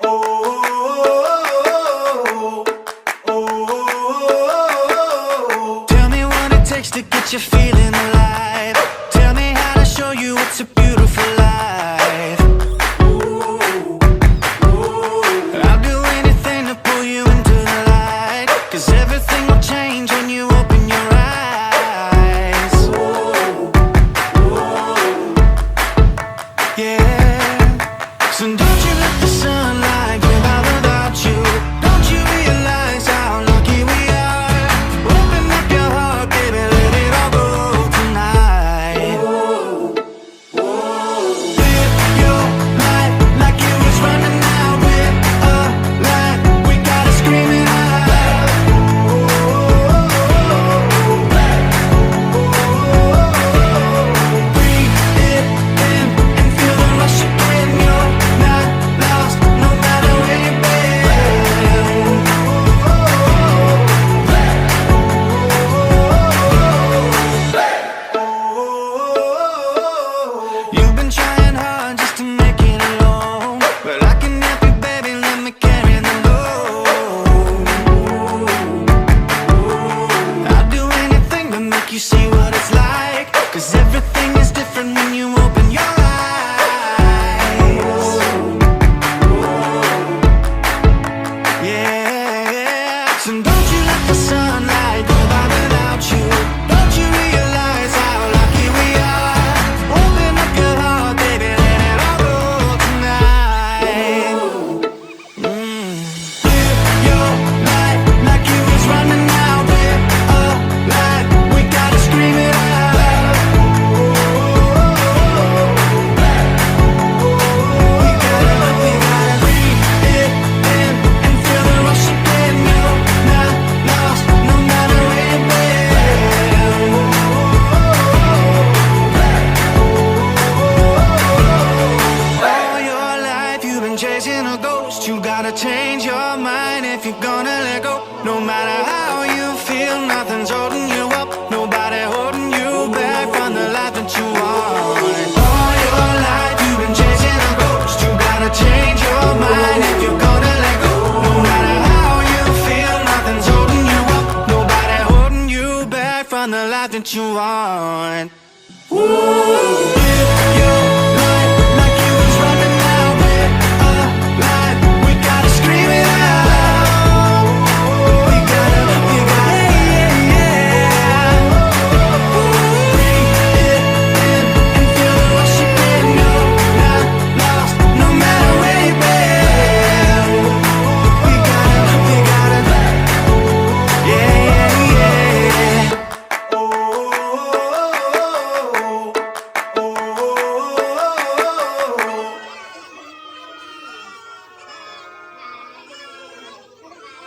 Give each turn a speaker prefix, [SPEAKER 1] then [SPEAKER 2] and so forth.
[SPEAKER 1] Tell me what it takes to get you feeling alive. Tell me how to show you it's a beautiful life. I'll do anything to pull you into the light, 'cause everything will change when you open your eyes. Yeah. So don't you let the sunlight get out without you. Don't you realize how lucky we are? Open up your heart, baby, let it all go tonight. Live your life like it was running out. We're alive, we gotta scream it out. Breathe it in and feel the rush again. You're not lost, no matter where you've been. You've been trying hard just to make it alone, but I can help you, baby, let me carry the load. I'll do anything to make you see what it's like, 'cause everything is different when you open your eyes. Yeah. So don't you let the sunlight go by without you. Don't you realize how lucky we are? Open up your heart, baby, let it all go tonight. Live your life like it was running out. We're alive, we gotta scream it out. We gotta breathe it in and feel the rush again. You're not lost, no matter where you've been. All your life you've been chasing a ghost. You gotta change your mind if you're gonna let go. No matter how you feel, nothing's holding you up. Nobody holding you back from the life that you want. All your life you've been chasing a ghost. You gotta change your mind if you're gonna let go. No matter how you feel, nothing's holding you up. Nobody holding you back from the life that you want.